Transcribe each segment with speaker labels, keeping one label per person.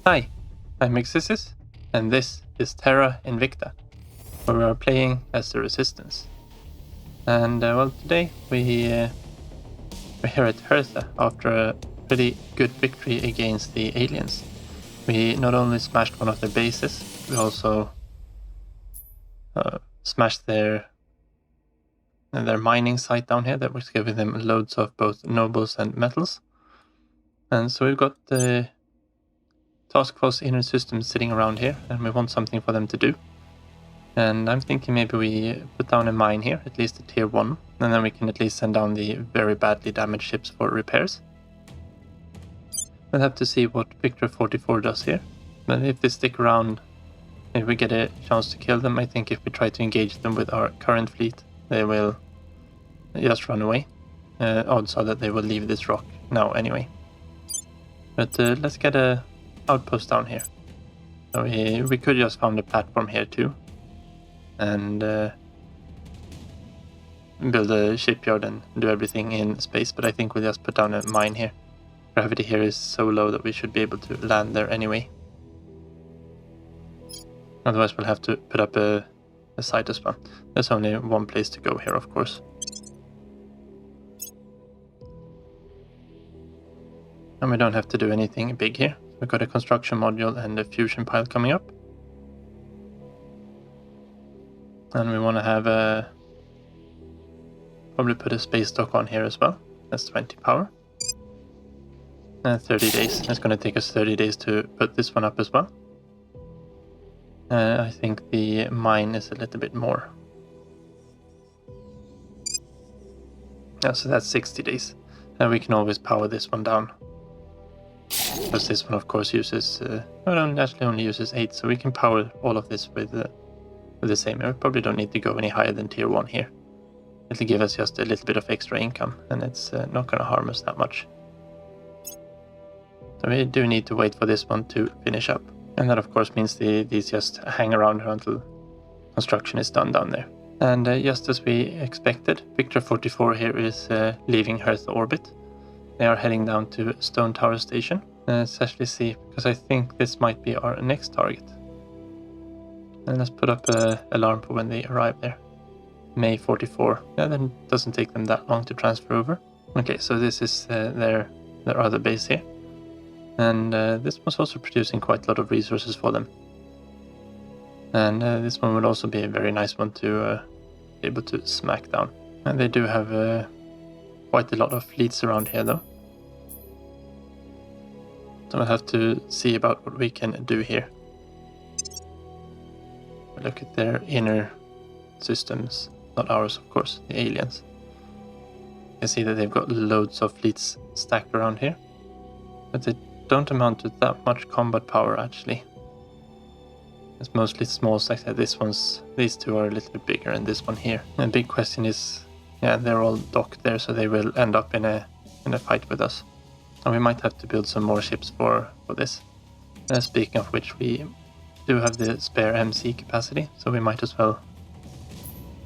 Speaker 1: Hi, I'm Mixis, and this is Terra Invicta, where we are playing as the Resistance. And well, today we're here at Hertha after a pretty good victory against the aliens. We not only smashed one of their bases, we also smashed their mining site down here that was giving them loads of both nobles and metals. And so we've got the task force inner system sitting around here, and we want something for them to do. And I'm thinking maybe we put down a mine here, at least a tier 1, and then we can at least send down the very badly damaged ships for repairs. We'll have to see what Victor 44 does here. But if they stick around, if we get a chance to kill them, I think if we try to engage them with our current fleet, they will just run away. Odds are that they will leave this rock now anyway. But let's get a outpost down here. So we could just found a platform here too, and build a shipyard and do everything in space, but I think we'll just put down a mine here. Gravity here is so low that we should be able to land there anyway. Otherwise we'll have to put up a site as well. There's only one place to go here, of course. And we don't have to do anything big here. We've got a construction module and a fusion pile coming up. And we want to have probably put a space dock on here as well. That's 20 power. 30 days. It's going to take us 30 days to put this one up as well. I think the mine is a little bit more. Yeah, so that's 60 days. And we can always power this one down. Because this one of course uses, well, actually only uses 8, so we can power all of this with the same. We probably don't need to go any higher than tier 1 here. It'll give us just a little bit of extra income, and it's not going to harm us that much. So we do need to wait for this one to finish up. And that of course means these just hang around here until construction is done down there. And just as we expected, Victor 44 here is leaving Hertha orbit. They are heading down to Stone Tower Station. Let's actually see, because I think this might be our next target. And let's put up an alarm for when they arrive there. May 44. Yeah, then it doesn't take them that long to transfer over. Okay, so this is their other base here. And this was also producing quite a lot of resources for them. And this one would also be a very nice one to be able to smack down. And they do have quite a lot of fleets around here though. So we'll have to see about what we can do here. Look at their inner systems, not ours of course, the aliens. You can see that they've got loads of fleets stacked around here. But they don't amount to that much combat power actually. It's mostly small stacks. These two are a little bit bigger, and this one here. And the big question is, yeah, they're all docked there, so they will end up in a fight with us. And we might have to build some more ships for this. Speaking of which, we do have the spare MC capacity, so we might as well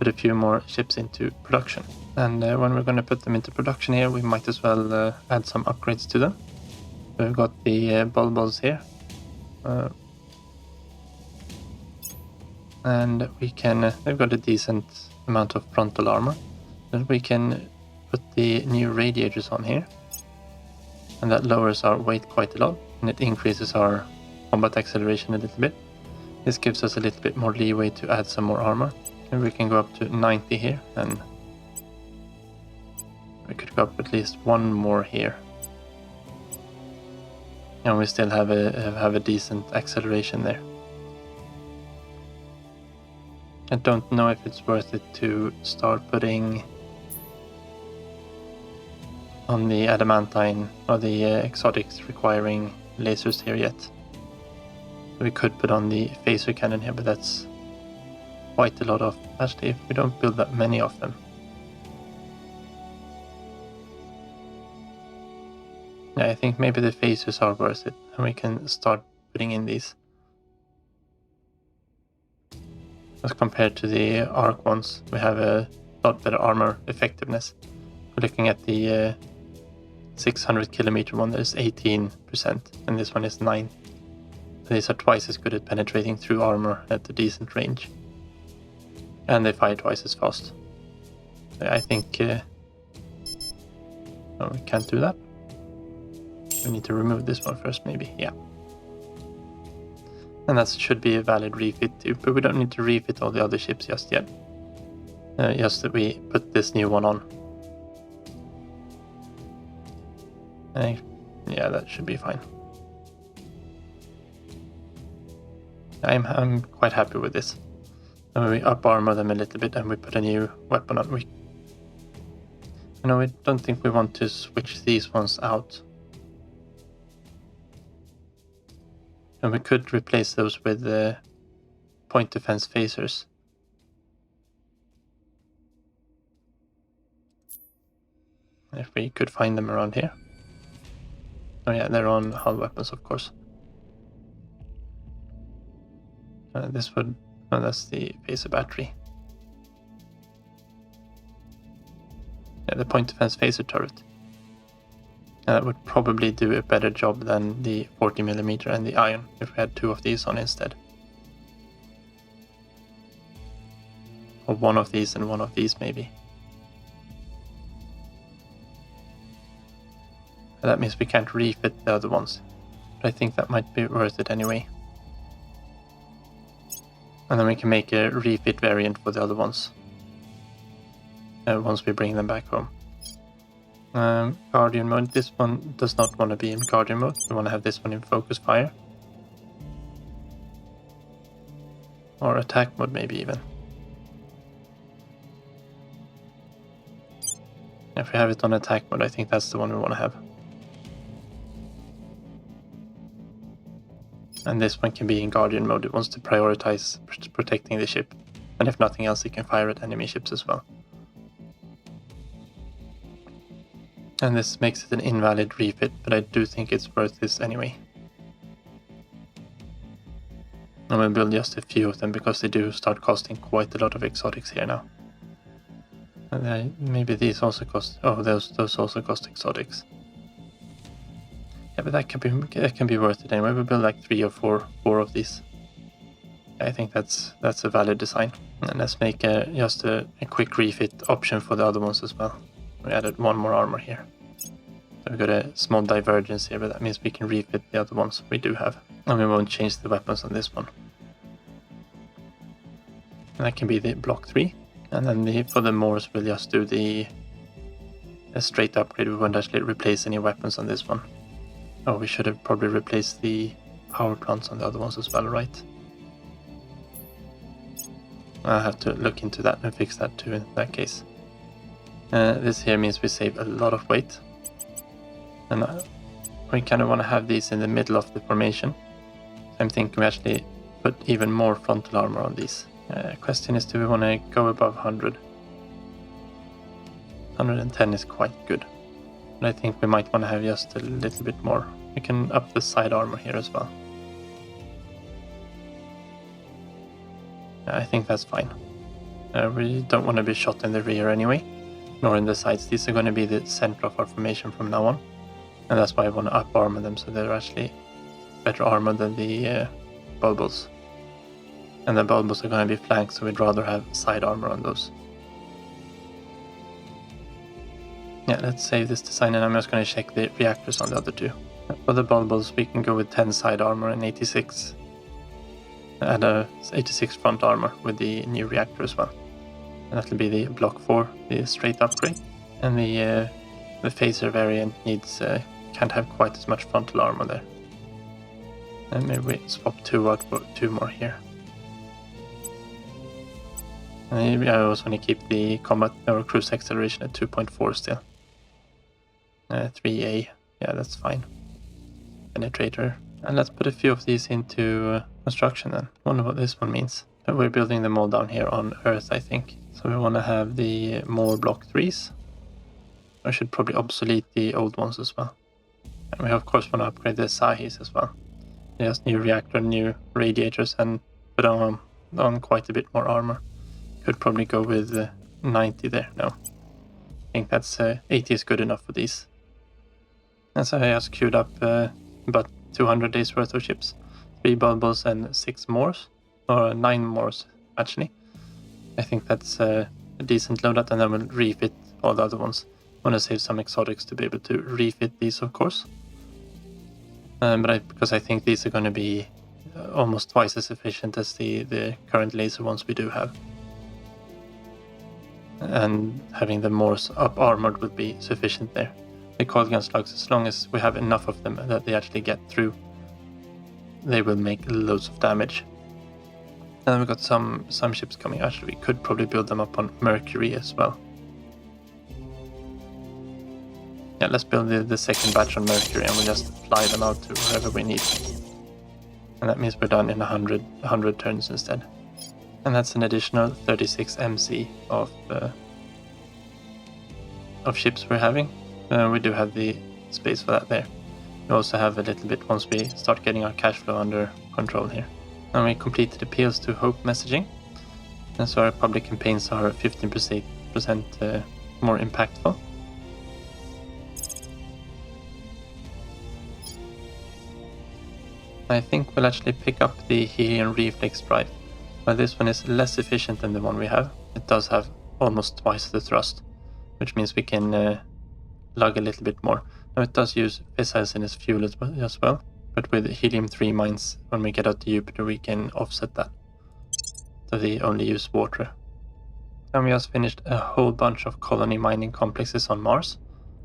Speaker 1: put a few more ships into production. And when we're going to put them into production here, we might as well add some upgrades to them. We've got the bulbos here. And we can, they've got a decent amount of frontal armor. But we can put the new radiators on here. And that lowers our weight quite a lot, and it increases our combat acceleration a little bit. This gives us a little bit more leeway to add some more armor. And we can go up to 90 here, and we could go up at least one more here. And we still have a decent acceleration there. I don't know if it's worth it to start putting on the adamantine or the exotics requiring lasers here yet. We could put on the phaser cannon here, but that's quite a lot of, actually if we don't build that many of them. Yeah, I think maybe the phasers are worth it, and we can start putting in these. As compared to the arc ones, we have a lot better armor effectiveness. We're looking at the 600 kilometer one, there's 18%, and this one is 9. these are twice as good at penetrating through armor at a decent range. And they fire twice as fast. I think... oh, we can't do that. We need to remove this one first, maybe. Yeah. And that should be a valid refit too, but we don't need to refit all the other ships just yet. Just that we put this new one on. Yeah, that should be fine. I'm quite happy with this. And we up armor them a little bit and we put a new weapon on. We don't think we want to switch these ones out. And we could replace those with point defense phasers. If we could find them around here. Oh yeah, they're on hull weapons, of course. This would... oh, that's the phaser battery. Yeah, the point defense phaser turret. That would probably do a better job than the 40mm and the iron if we had two of these on instead. Or one of these and one of these maybe. That means we can't refit the other ones, but I think that might be worth it anyway. And then we can make a refit variant for the other ones once we bring them back home. Guardian mode, this one does not want to be in Guardian mode, we want to have this one in focus fire. Or attack mode maybe even. If we have it on attack mode, I think that's the one we want to have. And this one can be in Guardian mode, it wants to prioritize protecting the ship. And if nothing else, it can fire at enemy ships as well. And this makes it an invalid refit, but I do think it's worth this anyway. I'm going to build just a few of them because they do start costing quite a lot of exotics here now. And maybe these also cost... oh, those also cost exotics. Yeah, but that can be worth it anyway. We'll build like 3 or 4 of these. I think that's a valid design. And let's make just a quick refit option for the other ones as well. We added one more armor here. So we've got a small divergence here, but that means we can refit the other ones we do have. And we won't change the weapons on this one. And that can be the block 3. And then for the Moors we'll just do the straight upgrade. We won't actually replace any weapons on this one. Oh, we should have probably replaced the power plants on the other ones as well, right? I'll have to look into that and fix that too in that case. This here means we save a lot of weight. And we kind of want to have these in the middle of the formation. I'm thinking we actually put even more frontal armor on these. Question is, do we want to go above 100? 110 is quite good. But I think we might want to have just a little bit more. We can up the side armor here as well. I think that's fine. We don't want to be shot in the rear anyway, nor in the sides. These are going to be the center of our formation from now on. And that's why I want to up armor them, so they're actually better armor than the bulbos. And the bulbos are going to be flanked, so we'd rather have side armor on those. Yeah, let's save this design, and I'm just going to check the reactors on the other two. For the bulbos, we can go with 10 side armor and 86. Add a 86 front armor with the new reactor as well. And that'll be the block 4, the straight upgrade. And the phaser variant needs can't have quite as much frontal armor there. And maybe we swap 2 out for 2 more here. And maybe I also want to keep the combat or cruise acceleration at 2.4 still. 3A, yeah, that's fine. Penetrator. And let's put a few of these into construction then. Wonder what this one means. But we're building them all down here on Earth, I think. So we want to have the more block 3s. I should probably obsolete the old ones as well. And we of course want to upgrade the Sahis as well. Just new reactor, new radiators, and put on quite a bit more armor. Could probably go with 90 there. No, I think that's 80 is good enough for these. And so I just queued up about 200 days worth of ships. 3 bubbles and 6 Moors, or 9 Moors actually. I think that's a decent loadout, and then we'll refit all the other ones. I want to save some exotics to be able to refit these, of course. Because I think these are going to be almost twice as efficient as the current laser ones we do have. And having the Moors up armored would be sufficient there. The coil gun slugs, as long as we have enough of them that they actually get through, they will make loads of damage. And we've got some ships coming. Actually, we could probably build them up on Mercury as well. Yeah, let's build the second batch on Mercury, and we'll just fly them out to wherever we need. And that means we're done in 100 turns instead. And that's an additional 36 MC of ships we're having. We do have the space for that there. We also have a little bit once we start getting our cash flow under control here. And we completed appeals to Hope messaging. And so our public campaigns are 15% more impactful. I think we'll actually pick up the helium reflex drive. While this one is less efficient than the one we have, it does have almost twice the thrust, which means we can lug a little bit more. Now it does use fissiles in its fuel as well, but with helium-3 mines, when we get out to Jupiter, we can offset that. So they only use water. And we just finished a whole bunch of colony mining complexes on Mars.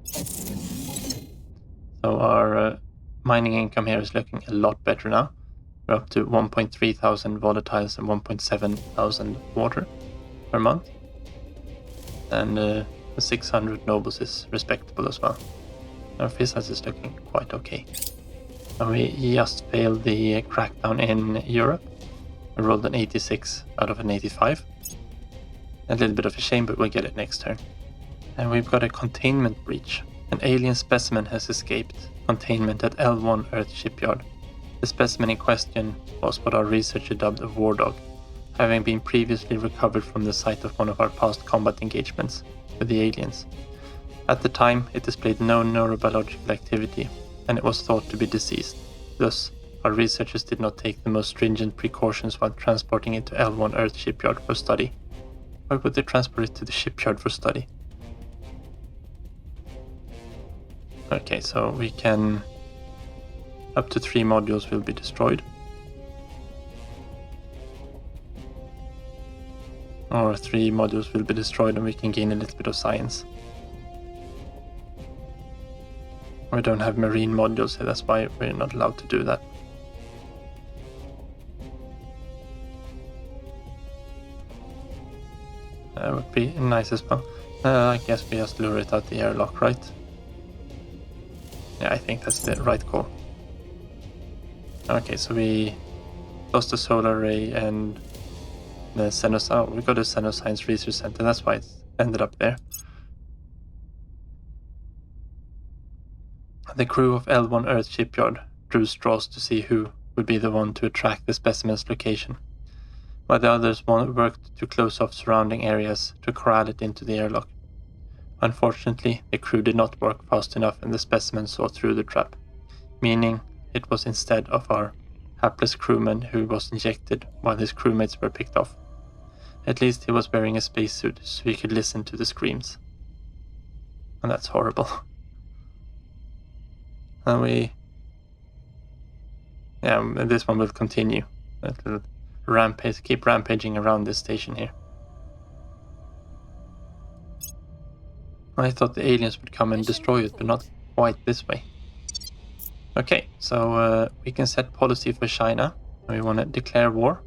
Speaker 1: So our mining income here is looking a lot better now. We're up to 1.3 thousand volatiles and 1.7 thousand water per month. And the 600 nobles is respectable as well. Our fissiles is looking quite okay. And we just failed the crackdown in Europe. We rolled an 86 out of an 85. A little bit of a shame, but we'll get it next turn. And we've got a containment breach. An alien specimen has escaped containment at L1 Earth shipyard. The specimen in question was what our researcher dubbed a war dog, having been previously recovered from the site of one of our past combat engagements with the aliens. At the time, it displayed no neurobiological activity, and it was thought to be deceased. Thus, our researchers did not take the most stringent precautions while transporting it to L1 Earth shipyard for study. Why would they transport it to the shipyard for study? Okay, so we can... up to 3 modules will be destroyed. Or 3 modules will be destroyed and we can gain a little bit of science. We don't have marine modules, so that's why we're not allowed to do that. That would be nice as well. I guess we just lure it out the airlock, right? Yeah, I think that's the right call. Okay, so we lost the solar array and the Xenoscience. We got a Xenoscience Research Center, that's why it ended up there. The crew of L1 Earth shipyard drew straws to see who would be the one to track the specimen's location, while the others worked to close off surrounding areas to corral it into the airlock. Unfortunately, the crew did not work fast enough and the specimen saw through the trap, meaning it was instead of our hapless crewman who was injected while his crewmates were picked off. At least he was wearing a spacesuit so he could listen to the screams. And that's horrible. And this one will continue. It will keep rampaging around this station here. I thought the aliens would come and destroy it, but not quite this way. Okay, so we can set policy for China. We want to declare war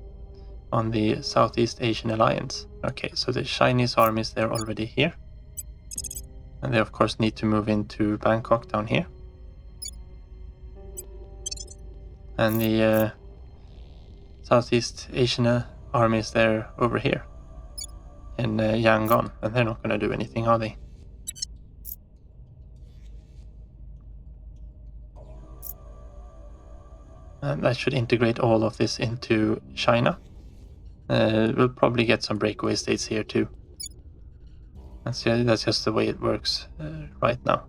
Speaker 1: on the Southeast Asian Alliance. Okay, so the Chinese army is there already here. And they of course need to move into Bangkok down here. And the Southeast Asian army is there over here in Yangon, and they're not going to do anything, are they? And that should integrate all of this into China. We'll probably get some breakaway states here too. That's just the way it works right now.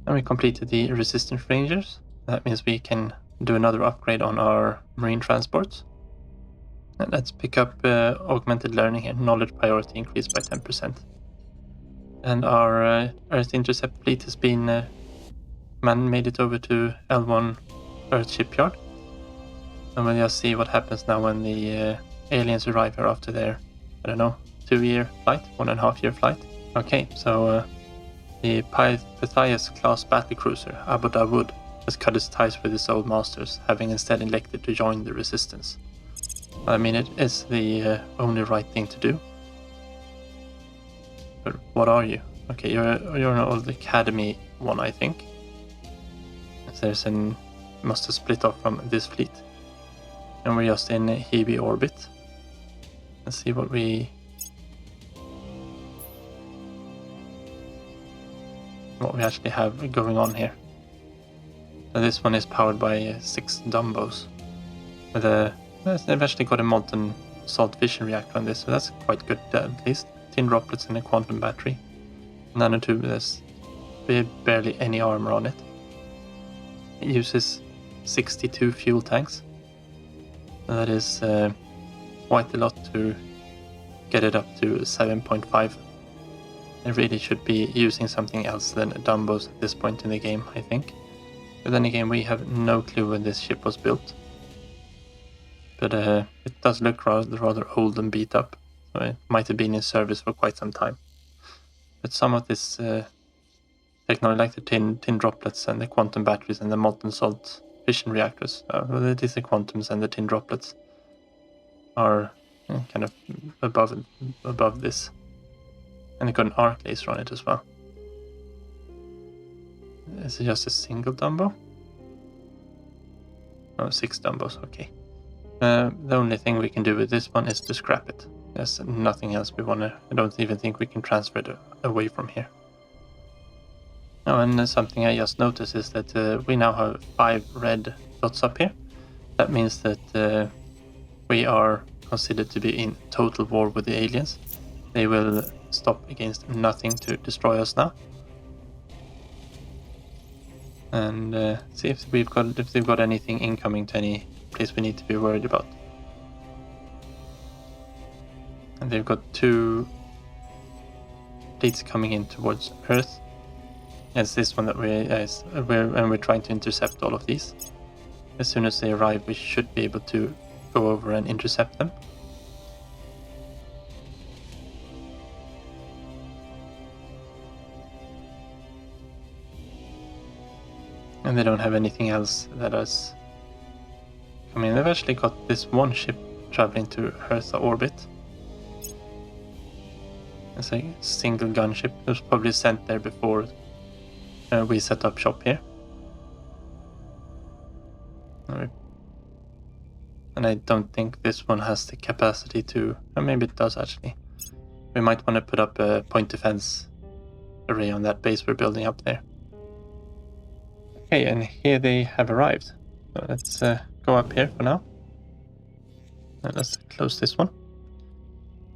Speaker 1: And we completed the resistance rangers. That means we can do another upgrade on our marine transports. And let's pick up augmented learning here. Knowledge priority increased by 10%. And our Earth intercept fleet has been made it over to L1 Earth shipyard. And we'll just see what happens now when the aliens arrive here after their, I don't know, 2-year flight, 1.5-year flight. Okay, so the Pythias class battlecruiser Abu Dawood has cut its ties with its old masters, having instead elected to join the resistance. I mean, it is the only right thing to do. But what are you? Okay, you're an old academy one, I think. There's must have split off from this fleet. And we're just in Hebe orbit. Let's see what we actually have going on here. So this one is powered by 6 Dumbos. They've actually got a molten salt fission reactor on this, so that's quite good at least. Tin droplets and a quantum battery. Nanotube, there's barely any armor on it. It uses 62 fuel tanks. That is quite a lot to get it up to 7.5. It really should be using something else than Dumbos at this point in the game, I think. But then again, we have no clue when this ship was built. But it does look rather old and beat up. So it might have been in service for quite some time. But some of this technology, like the tin droplets and the quantum batteries and the molten salt fission reactors, it is the quantums and the tin droplets, are kind of above this. And it got an arc laser on it as well. Is it just a single Dumbo? Oh, 6 Dumbos, okay. The only thing we can do with this one is to scrap it. There's nothing else we want to... I don't even think we can transfer it away from here. Oh, and something I just noticed is that we now have 5 red dots up here. That means that we are considered to be in total war with the aliens. They will stop against nothing to destroy us now. And see if they've got anything incoming to any place we need to be worried about. And they've got 2 fleets coming in towards Earth. It's this one that we're trying to intercept all of these. As soon as they arrive, we should be able to go over and intercept them. And they don't have anything else that is... I mean, they've actually got this one ship traveling to Earth orbit. It's a single gunship. It was probably sent there before we set up shop here. And I don't think this one has the capacity to... Or maybe it does actually. We might want to put up a point defense array on that base we're building up there. Okay, and here they have arrived. So let's go up here for now. And let's close this one.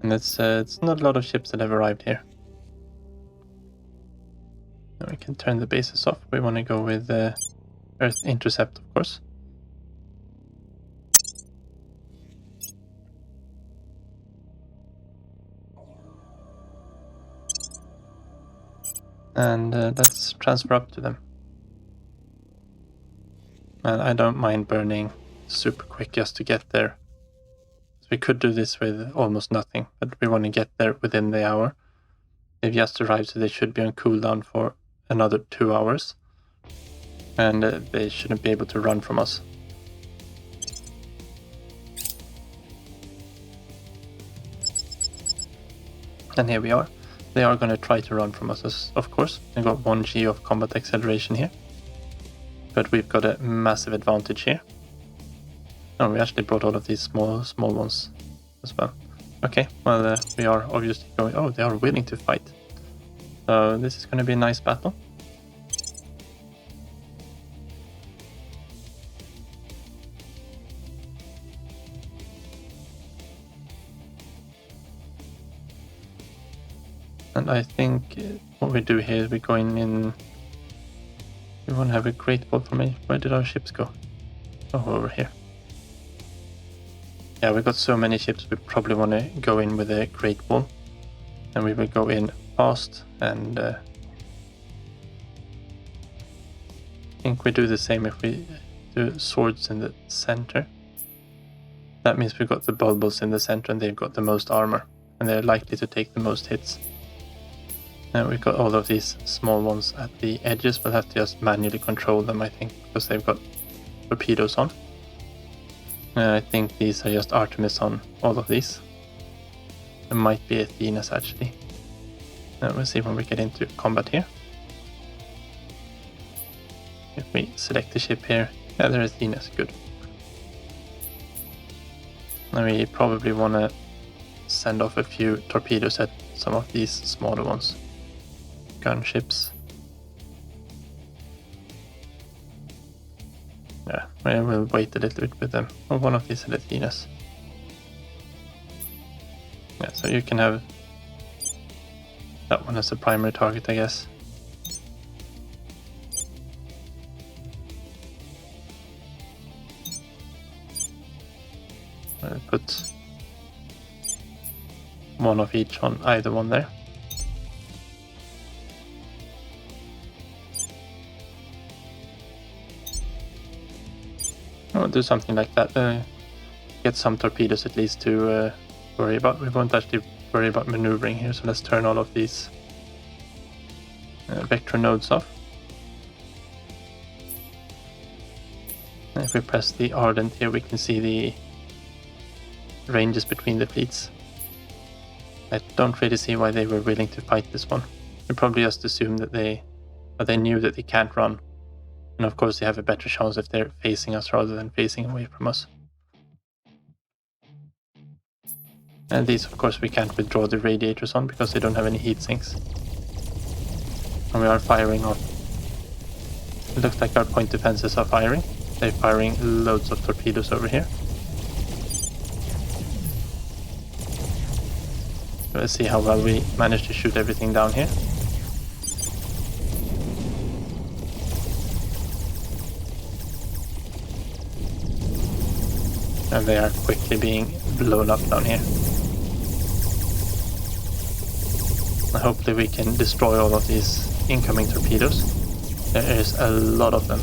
Speaker 1: And it's not a lot of ships that have arrived here. Now we can turn the bases off. We want to go with Earth Intercept, of course. And let's transfer up to them. And I don't mind burning super quick just to get there. So we could do this with almost nothing, but we want to get there within the hour. They've just arrived, so they should be on cooldown for another 2 hours. And they shouldn't be able to run from us. And here we are. They are going to try to run from us, of course. They've got 1 G of combat acceleration here. But we've got a massive advantage here. Oh, we actually brought all of these small ones as well. Okay, well, we are obviously going... Oh, they are willing to fight. So this is going to be a nice battle. And I think what we do here is we're going in... We want to have a great ball formation. Where did our ships go? over here. Yeah, we got so many ships, we probably want to go in with a Great Wall. And we will go in fast, and I think we do the same if we do swords in the center. That means we've got the bulbos in the center and they've got the most armor, and they're likely to take the most hits. And we've got all of these small ones at the edges. We'll have to just manually control them, I think, because they've got torpedoes on. I think these are just Artemis on all of these. There might be Athenas actually. We'll see when we get into combat here. If we select the ship here, yeah, there are Athenas, good. And we probably want to send off a few torpedoes at some of these smaller ones. Gunships. Yeah, we'll wait a little bit with them. Or one of these Athenas. Yeah, so you can have that one as a primary target, I guess. I'll put one of each on either one there. I'll do something like that. Get some torpedoes at least to worry about. We won't actually worry about maneuvering here, so let's turn all of these vector nodes off. And if we press the Ardent here, we can see the ranges between the fleets. I don't really see why they were willing to fight this one. We probably just assumed that they knew that they can't run. And of course they have a better chance if they're facing us rather than facing away from us. And these, of course, we can't withdraw the radiators on because they don't have any heat sinks. And we are firing off. It looks like our point defenses are firing. They're firing loads of torpedoes over here. Let's see how well we manage to shoot everything down here. And they are quickly being blown up down here. And hopefully we can destroy all of these incoming torpedoes. There is a lot of them.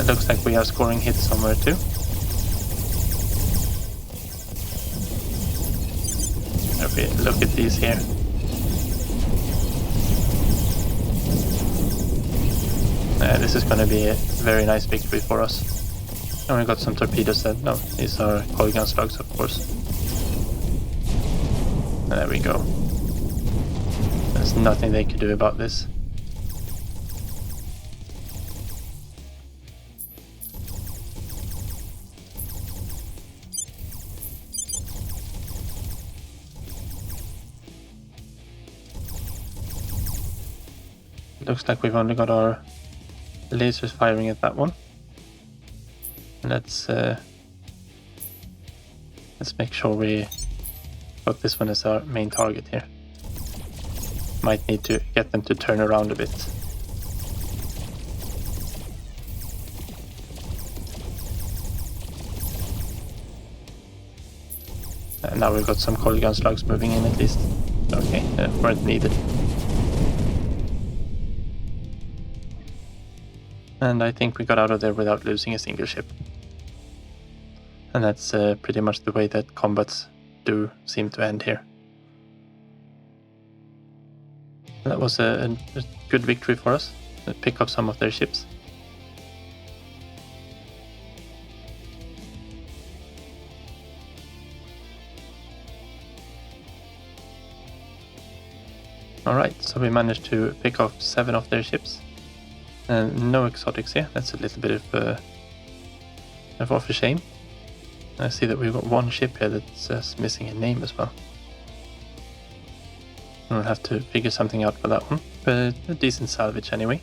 Speaker 1: It looks like we are scoring hits somewhere too. If we look at these here. This is going to be a very nice victory for us. And we got some torpedoes then. No, these are coil gun slugs, of course. There we go. There's nothing they could do about this. Looks like we've only got our lasers firing at that one. And let's make sure we got this one as our main target here. Might need to get them to turn around a bit. And now we've got some coil gun slugs moving in at least. Okay, weren't needed. And I think we got out of there without losing a single ship. And that's pretty much the way that combats do seem to end here. That was a good victory for us. Pick up some of their ships. Alright, so we managed to pick off 7 of their ships. No exotics here, that's a little bit of a shame. I see that we've got one ship here that's missing a name as well. We'll have to figure something out for that one, but a decent salvage anyway.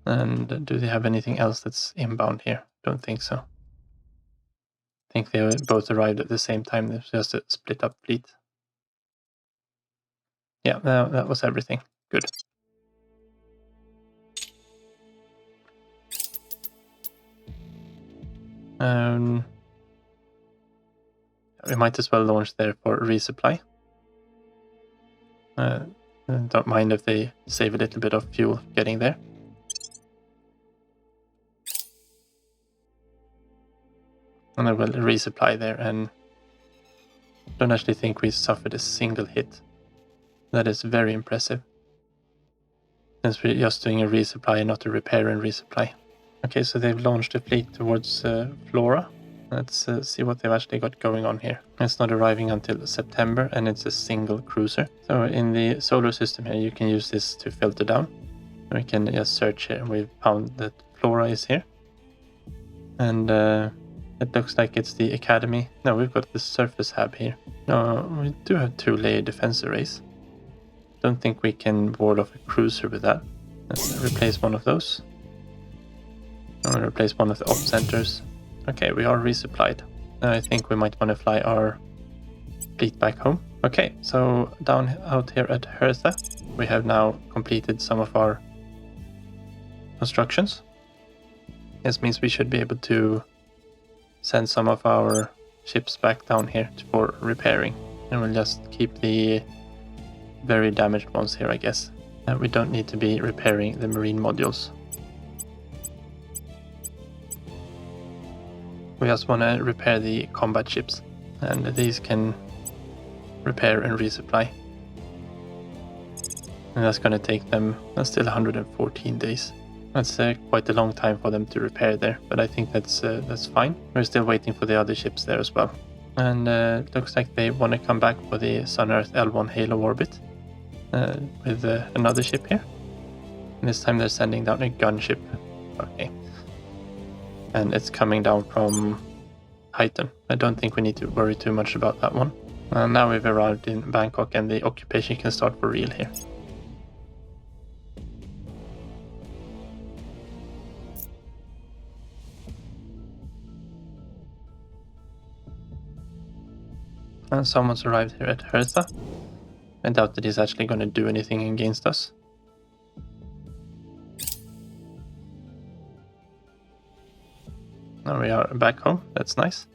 Speaker 1: And do they have anything else that's inbound here? Don't think so. I think they both arrived at the same time, there's just a split up fleet. Yeah, that was everything. Good. We might as well launch there for resupply. Don't mind if they save a little bit of fuel getting there. And I will resupply there, and don't actually think we suffered a single hit. That is very impressive. Since we're just doing a resupply and not a repair and resupply. Okay, so they've launched a fleet towards Flora. Let's see what they've actually got going on here. It's not arriving until September, and it's a single cruiser. So in the solar system here, you can use this to filter down. We can just search here. We've found that Flora is here. And it looks like it's the Academy. No, we've got the surface hab here. No, we do have 2-layer defense arrays. Don't think we can ward off a cruiser with that. Let's replace one of those. I'm going to replace one of the op centers. Okay, we are resupplied. I think we might want to fly our fleet back home. Okay, so down out here at Hertha, we have now completed some of our constructions. This means we should be able to send some of our ships back down here for repairing. And we'll just keep the very damaged ones here, I guess. We don't need to be repairing the marine modules. We just want to repair the combat ships, and these can repair and resupply. And that's going to take them still 114 days. That's quite a long time for them to repair there, but I think that's fine. We're still waiting for the other ships there as well. And it looks like they want to come back for the Sun-Earth L1 Halo orbit with another ship here. And this time they're sending down a gunship. Okay. And it's coming down from Titan. I don't think we need to worry too much about that one. Now we've arrived in Bangkok, and the occupation can start for real here. And someone's arrived here at Hertha. I doubt that he's actually going to do anything against us. Now we are back home, that's nice.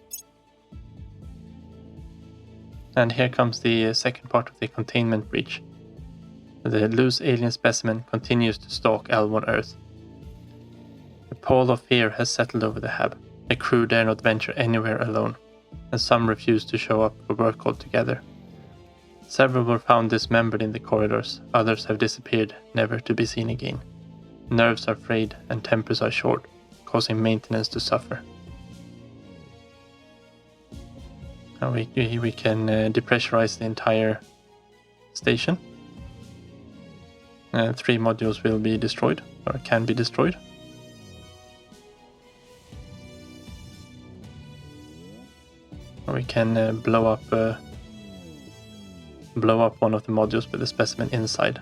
Speaker 1: And here comes the second part of the containment breach. The loose alien specimen continues to stalk L1 Earth. A pall of fear has settled over the hab. The crew dare not venture anywhere alone, and some refuse to show up for work altogether. Several were found dismembered in the corridors, others have disappeared, never to be seen again. Nerves are frayed and tempers are short, causing maintenance to suffer. Now we can depressurize the entire station. 3 modules will be destroyed, or can be destroyed. We can blow up one of the modules with a specimen inside.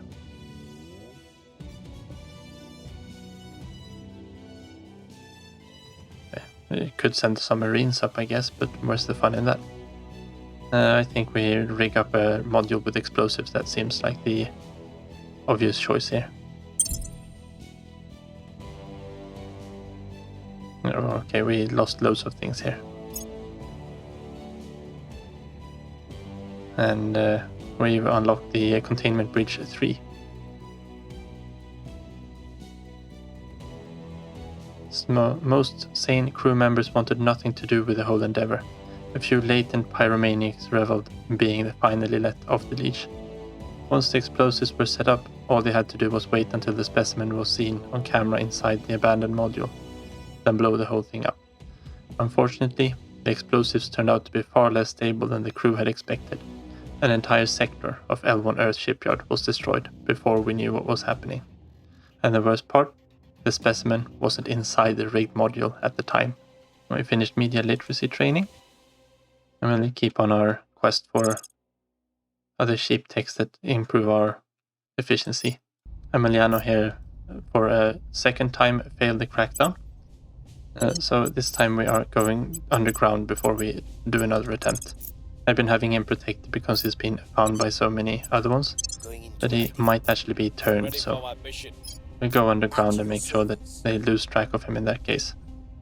Speaker 1: We could send some marines up, I guess, but where's the fun in that? I think we rig up a module with explosives. That seems like the obvious choice here. Okay, we lost loads of things here. And we've unlocked the containment breach 3. Most sane crew members wanted nothing to do with the whole endeavor. A few latent pyromaniacs reveled in being finally let off the leash. Once the explosives were set up, all they had to do was wait until the specimen was seen on camera inside the abandoned module, then blow the whole thing up. Unfortunately, the explosives turned out to be far less stable than the crew had expected. An entire sector of L1 Earth shipyard was destroyed before we knew what was happening. And the worst part? The specimen wasn't inside the rigged module at the time. We finished media literacy training, and we'll keep on our quest for other ship techs that improve our efficiency. Emiliano here for a second time failed the crackdown. So this time we are going underground before we do another attempt. I've been having him protected because he's been found by so many other ones that he might actually be turned, so we go underground and make sure that they lose track of him in that case.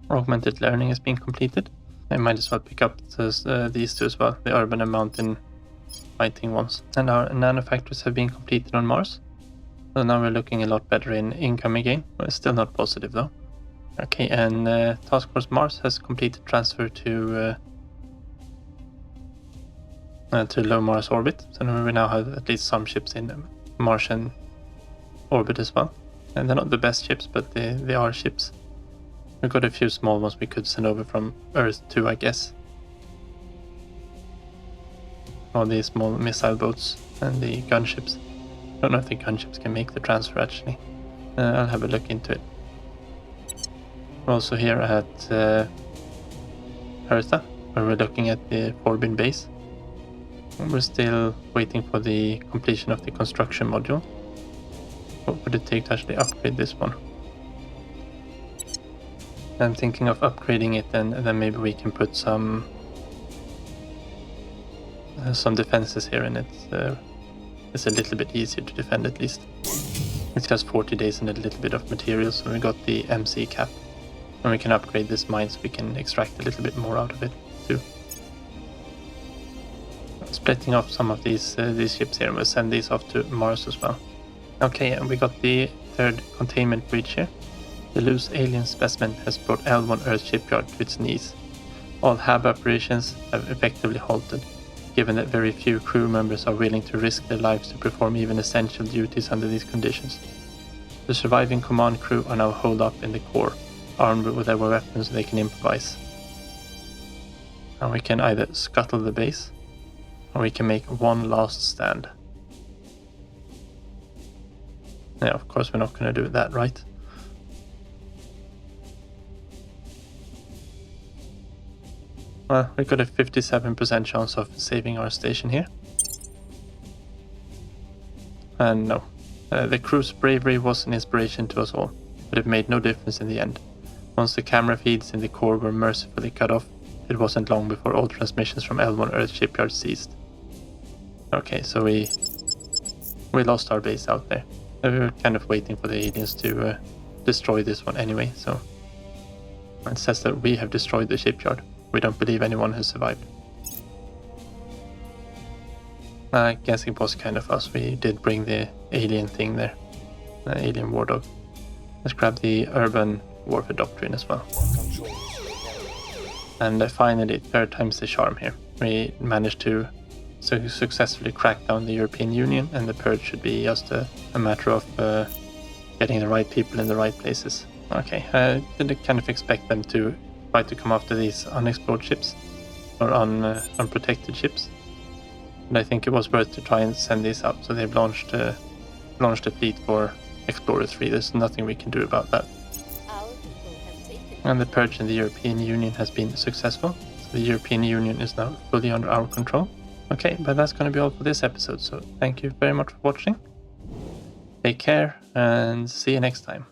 Speaker 1: Augmented learning has been completed. I might as well pick up these two as well, the urban and mountain fighting ones. And our nanofactories have been completed on Mars. So now we're looking a lot better in income again. We're still not positive though. Okay, and Task Force Mars has completed transfer to low Mars orbit. So we now have at least some ships in Martian orbit as well. And they're not the best ships, but they are ships. We've got a few small ones we could send over from Earth too, I guess. All these small missile boats and the gunships. I don't know if the gunships can make the transfer actually. I'll have a look into it. We're also here at Hertha, where we're looking at the Forbin base. And we're still waiting for the completion of the construction module. What would it take to actually upgrade this one? I'm thinking of upgrading it, and then maybe we can put some defenses here in it. It's a little bit easier to defend at least. It's just 40 days and a little bit of materials, so we got the MC cap. And we can upgrade this mine so we can extract a little bit more out of it too. Splitting off some of these ships here, and we'll send these off to Mars as well. Okay, and we got the third containment breach here. The loose alien specimen has brought L1 Earth shipyard to its knees. All HAB operations have effectively halted, given that very few crew members are willing to risk their lives to perform even essential duties under these conditions. The surviving command crew are now holed up in the core, armed with whatever weapons they can improvise. And we can either scuttle the base, or we can make one last stand. Yeah, of course we're not going to do that, right? Well, we got a 57% chance of saving our station here. And no, the crew's bravery was an inspiration to us all, but it made no difference in the end. Once the camera feeds in the core were mercifully cut off, it wasn't long before all transmissions from L1 Earth shipyard ceased. Okay, so we lost our base out there. We were kind of waiting for the aliens to destroy this one anyway, so it says that we have destroyed the shipyard. We don't believe anyone has survived. I guess it was kind of us. We did bring the alien thing there. The alien war dog. Let's grab the urban warfare doctrine as well. And finally, third time's the charm here. We managed to successfully crack down the European Union, and the purge should be just a matter of getting the right people in the right places. Okay, I didn't kind of expect them to try to come after these unexplored ships or unprotected ships, but I think it was worth to try and send these out. So they've launched a fleet for Explorer 3. There's nothing we can do about that. And the purge in the European Union has been successful. So the European Union is now fully under our control. Okay, but that's going to be all for this episode. So thank you very much for watching. Take care and see you next time.